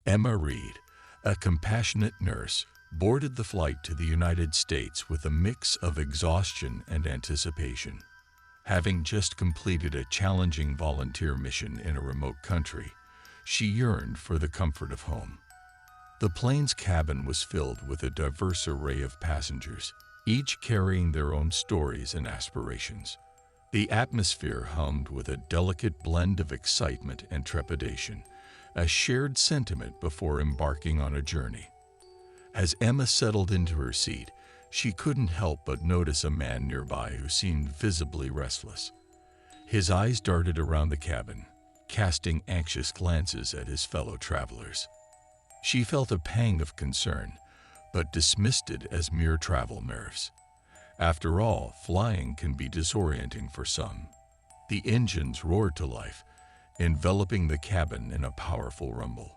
Emma Reed, a compassionate nurse, boarded the flight to the United States with a mix of exhaustion and anticipation. Having just completed a challenging volunteer mission in a remote country, she yearned for the comfort of home. The plane's cabin was filled with a diverse array of passengers, each carrying their own stories and aspirations. The atmosphere hummed with a delicate blend of excitement and trepidation, a shared sentiment before embarking on a journey. As Emma settled into her seat, she couldn't help but notice a man nearby who seemed visibly restless. His eyes darted around the cabin, casting anxious glances at his fellow travelers. She felt a pang of concern, but dismissed it as mere travel nerves. After all, flying can be disorienting for some. The engines roared to life, enveloping the cabin in a powerful rumble.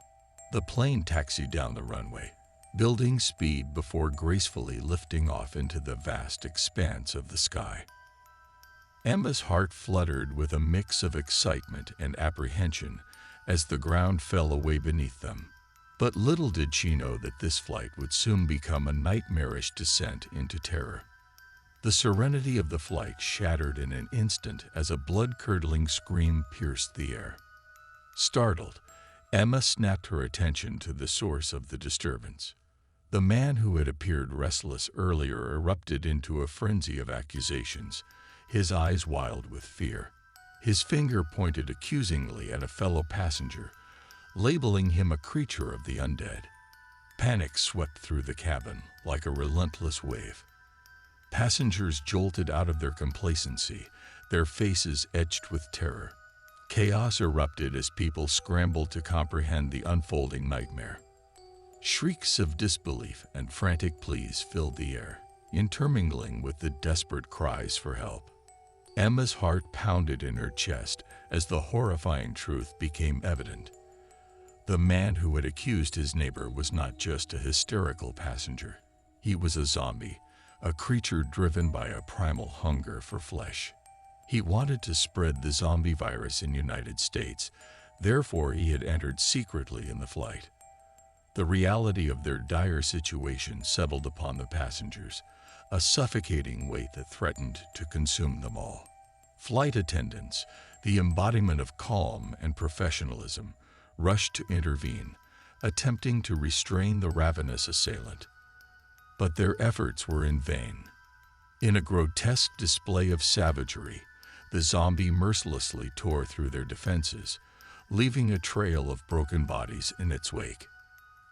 The plane taxied down the runway, building speed before gracefully lifting off into the vast expanse of the sky. Emma's heart fluttered with a mix of excitement and apprehension as the ground fell away beneath them. But little did she know that this flight would soon become a nightmarish descent into terror. The serenity of the flight shattered in an instant as a blood-curdling scream pierced the air. Startled, Emma snapped her attention to the source of the disturbance. The man who had appeared restless earlier erupted into a frenzy of accusations, his eyes wild with fear. His finger pointed accusingly at a fellow passenger, labeling him a creature of the undead. Panic swept through the cabin like a relentless wave. Passengers jolted out of their complacency, their faces etched with terror. Chaos erupted as people scrambled to comprehend the unfolding nightmare. Shrieks of disbelief and frantic pleas filled the air, intermingling with the desperate cries for help. Emma's heart pounded in her chest as the horrifying truth became evident. The man who had accused his neighbor was not just a hysterical passenger. He was a zombie, a creature driven by a primal hunger for flesh. He wanted to spread the zombie virus in the United States, therefore he had entered secretly in the flight. The reality of their dire situation settled upon the passengers, a suffocating weight that threatened to consume them all. Flight attendants, the embodiment of calm and professionalism, rushed to intervene, attempting to restrain the ravenous assailant. But their efforts were in vain. In a grotesque display of savagery, the zombie mercilessly tore through their defenses, leaving a trail of broken bodies in its wake.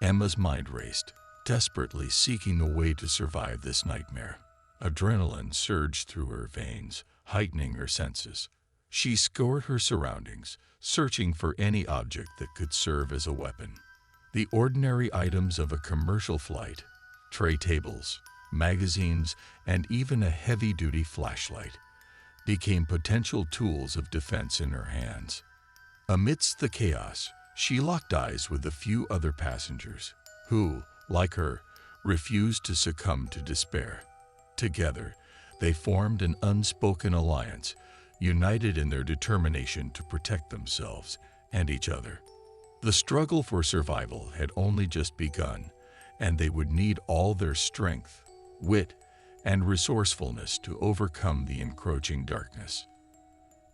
Emma's mind raced, desperately seeking a way to survive this nightmare. Adrenaline surged through her veins, heightening her senses. She scoured her surroundings, searching for any object that could serve as a weapon. The ordinary items of a commercial flight, tray tables, magazines, and even a heavy-duty flashlight, became potential tools of defense in her hands. Amidst the chaos, she locked eyes with a few other passengers who, like her, refused to succumb to despair. Together, they formed an unspoken alliance, united in their determination to protect themselves and each other. The struggle for survival had only just begun, and they would need all their strength, wit, and resourcefulness to overcome the encroaching darkness.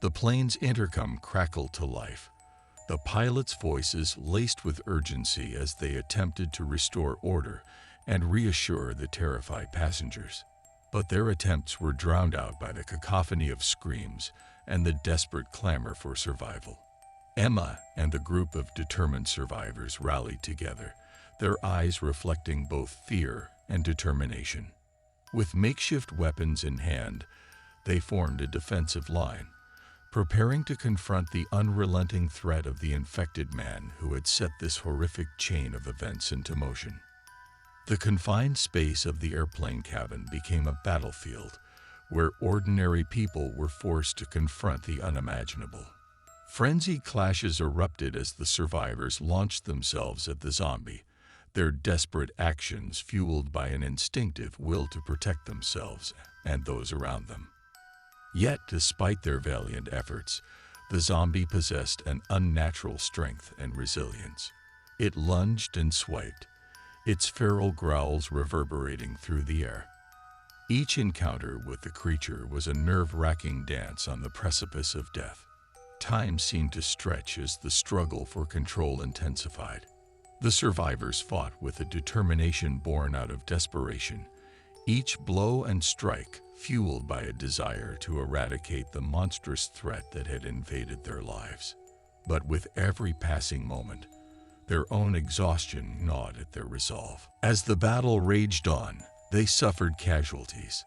The plane's intercom crackled to life, the pilots' voices laced with urgency as they attempted to restore order and reassure the terrified passengers. But their attempts were drowned out by the cacophony of screams and the desperate clamor for survival. Emma and the group of determined survivors rallied together, their eyes reflecting both fear and determination. With makeshift weapons in hand, they formed a defensive line, preparing to confront the unrelenting threat of the infected man who had set this horrific chain of events into motion. The confined space of the airplane cabin became a battlefield where ordinary people were forced to confront the unimaginable. Frenzied clashes erupted as the survivors launched themselves at the zombie, their desperate actions fueled by an instinctive will to protect themselves and those around them. Yet, despite their valiant efforts, the zombie possessed an unnatural strength and resilience. It lunged and swiped, its feral growls reverberating through the air. Each encounter with the creature was a nerve-wracking dance on the precipice of death. Time seemed to stretch as the struggle for control intensified. The survivors fought with a determination born out of desperation, each blow and strike fueled by a desire to eradicate the monstrous threat that had invaded their lives. But with every passing moment, their own exhaustion gnawed at their resolve. As the battle raged on, they suffered casualties.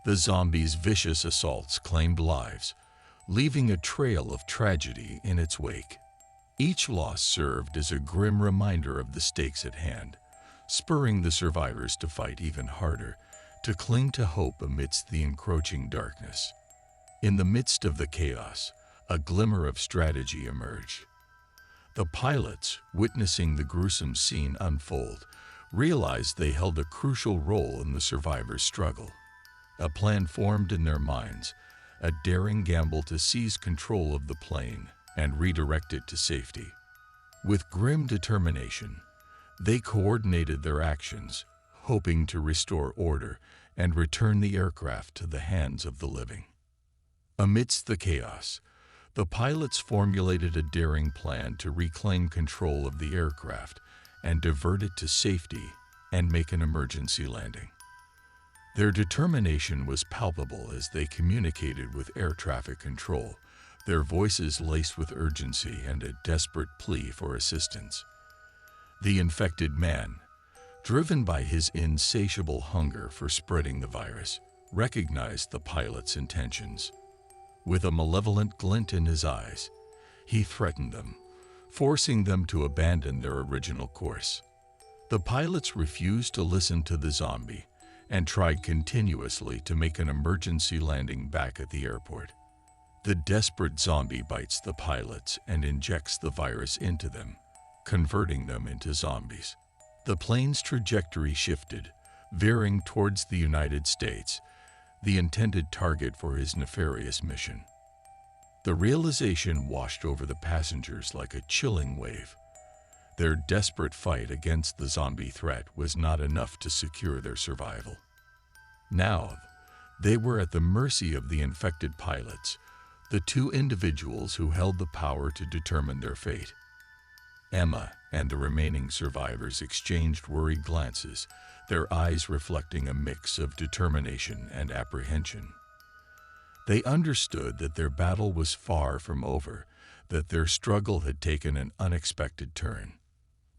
The zombies' vicious assaults claimed lives, leaving a trail of tragedy in its wake. Each loss served as a grim reminder of the stakes at hand, spurring the survivors to fight even harder, to cling to hope amidst the encroaching darkness. In the midst of the chaos, a glimmer of strategy emerged. The pilots, witnessing the gruesome scene unfold, realized they held a crucial role in the survivors' struggle. A plan formed in their minds, a daring gamble to seize control of the plane and redirect it to safety. With grim determination, they coordinated their actions, hoping to restore order and return the aircraft to the hands of the living. Amidst the chaos, the pilots formulated a daring plan to reclaim control of the aircraft and divert it to safety and make an emergency landing. Their determination was palpable as they communicated with air traffic control, their voices laced with urgency and a desperate plea for assistance. The infected man, driven by his insatiable hunger for spreading the virus, recognized the pilot's intentions. With a malevolent glint in his eyes, he threatened them, forcing them to abandon their original course. The pilots refused to listen to the zombie and tried continuously to make an emergency landing back at the airport. The desperate zombie bites the pilots and injects the virus into them, converting them into zombies. The plane's trajectory shifted, veering towards the United States, the intended target for his nefarious mission. The realization washed over the passengers like a chilling wave. Their desperate fight against the zombie threat was not enough to secure their survival. Now, they were at the mercy of the infected pilots, the two individuals who held the power to determine their fate. Emma and the remaining survivors exchanged worried glances, their eyes reflecting a mix of determination and apprehension. They understood that their battle was far from over, that their struggle had taken an unexpected turn.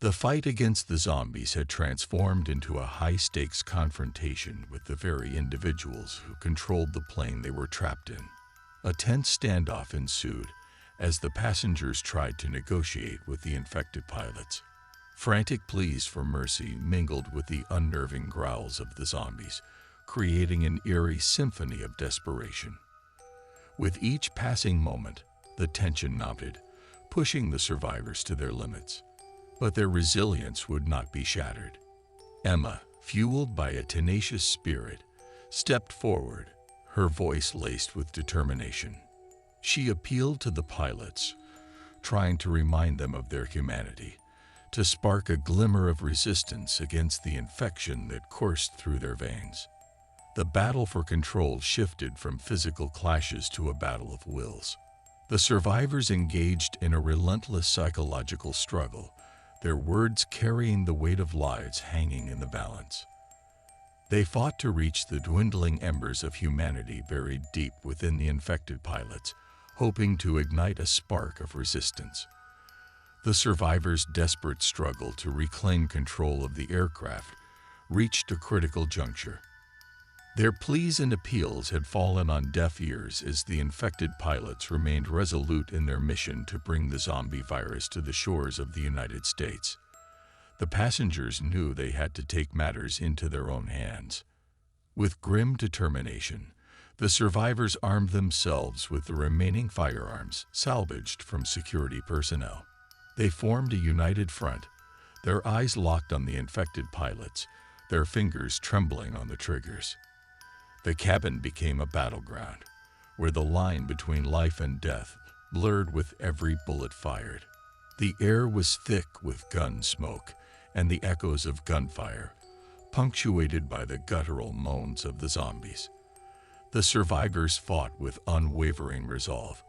The fight against the zombies had transformed into a high-stakes confrontation with the very individuals who controlled the plane they were trapped in. A tense standoff ensued as the passengers tried to negotiate with the infected pilots. Frantic pleas for mercy mingled with the unnerving growls of the zombies, creating an eerie symphony of desperation. With each passing moment, the tension mounted, pushing the survivors to their limits. But their resilience would not be shattered. Emma, fueled by a tenacious spirit, stepped forward, her voice laced with determination. She appealed to the pilots, trying to remind them of their humanity, to spark a glimmer of resistance against the infection that coursed through their veins. The battle for control shifted from physical clashes to a battle of wills. The survivors engaged in a relentless psychological struggle, their words carrying the weight of lives hanging in the balance. They fought to reach the dwindling embers of humanity buried deep within the infected pilots, hoping to ignite a spark of resistance. The survivors' desperate struggle to reclaim control of the aircraft reached a critical juncture. Their pleas and appeals had fallen on deaf ears as the infected pilots remained resolute in their mission to bring the zombie virus to the shores of the United States. The passengers knew they had to take matters into their own hands. With grim determination, the survivors armed themselves with the remaining firearms salvaged from security personnel. They formed a united front, their eyes locked on the infected pilots, their fingers trembling on the triggers. The cabin became a battleground, where the line between life and death blurred with every bullet fired. The air was thick with gun smoke and the echoes of gunfire, punctuated by the guttural moans of the zombies. The survivors fought with unwavering resolve,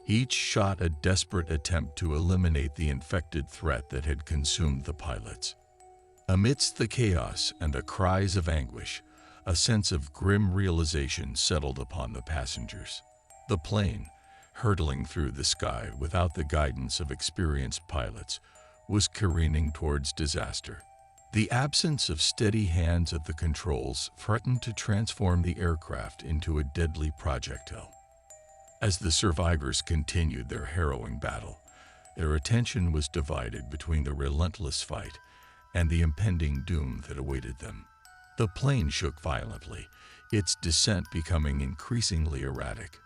each shot a desperate attempt to eliminate the infected threat that had consumed the pilots. Amidst the chaos and the cries of anguish, a sense of grim realization settled upon the passengers. The plane, hurtling through the sky without the guidance of experienced pilots, was careening towards disaster. The absence of steady hands at the controls threatened to transform the aircraft into a deadly projectile. As the survivors continued their harrowing battle, their attention was divided between the relentless fight and the impending doom that awaited them. The plane shook violently, its descent becoming increasingly erratic.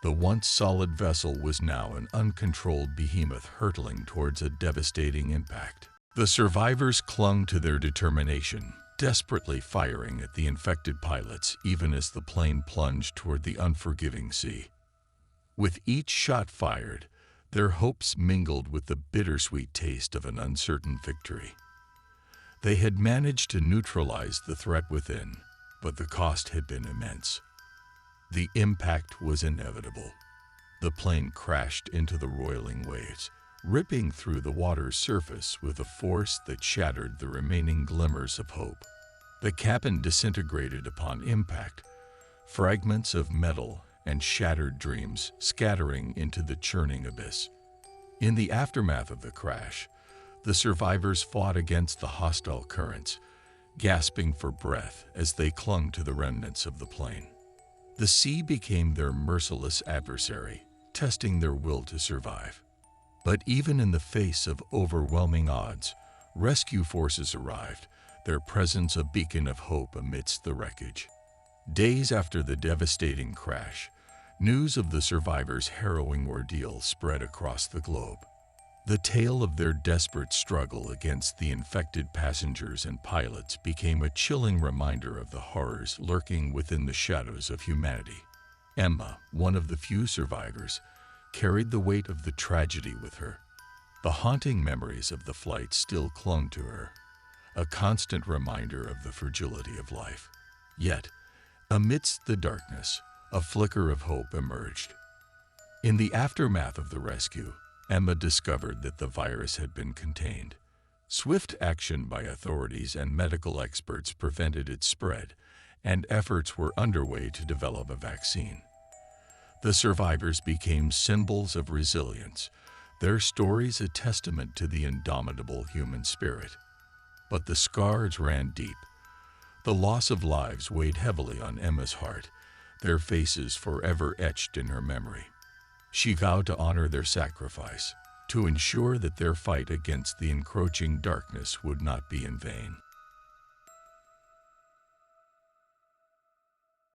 The once solid vessel was now an uncontrolled behemoth hurtling towards a devastating impact. The survivors clung to their determination, desperately firing at the infected pilots even as the plane plunged toward the unforgiving sea. With each shot fired, their hopes mingled with the bittersweet taste of an uncertain victory. They had managed to neutralize the threat within, but the cost had been immense. The impact was inevitable. The plane crashed into the roiling waves, ripping through the water's surface with a force that shattered the remaining glimmers of hope. The cabin disintegrated upon impact, fragments of metal and shattered dreams scattering into the churning abyss. In the aftermath of the crash, the survivors fought against the hostile currents, gasping for breath as they clung to the remnants of the plane. The sea became their merciless adversary, testing their will to survive. But even in the face of overwhelming odds, rescue forces arrived, their presence a beacon of hope amidst the wreckage. Days after the devastating crash, news of the survivors' harrowing ordeal spread across the globe. The tale of their desperate struggle against the infected passengers and pilots became a chilling reminder of the horrors lurking within the shadows of humanity. Emma, one of the few survivors, carried the weight of the tragedy with her. The haunting memories of the flight still clung to her, a constant reminder of the fragility of life. Yet, amidst the darkness, a flicker of hope emerged. In the aftermath of the rescue, Emma discovered that the virus had been contained. Swift action by authorities and medical experts prevented its spread, and efforts were underway to develop a vaccine. The survivors became symbols of resilience, their stories a testament to the indomitable human spirit. But the scars ran deep. The loss of lives weighed heavily on Emma's heart, their faces forever etched in her memory. She vowed to honor their sacrifice, to ensure that their fight against the encroaching darkness would not be in vain.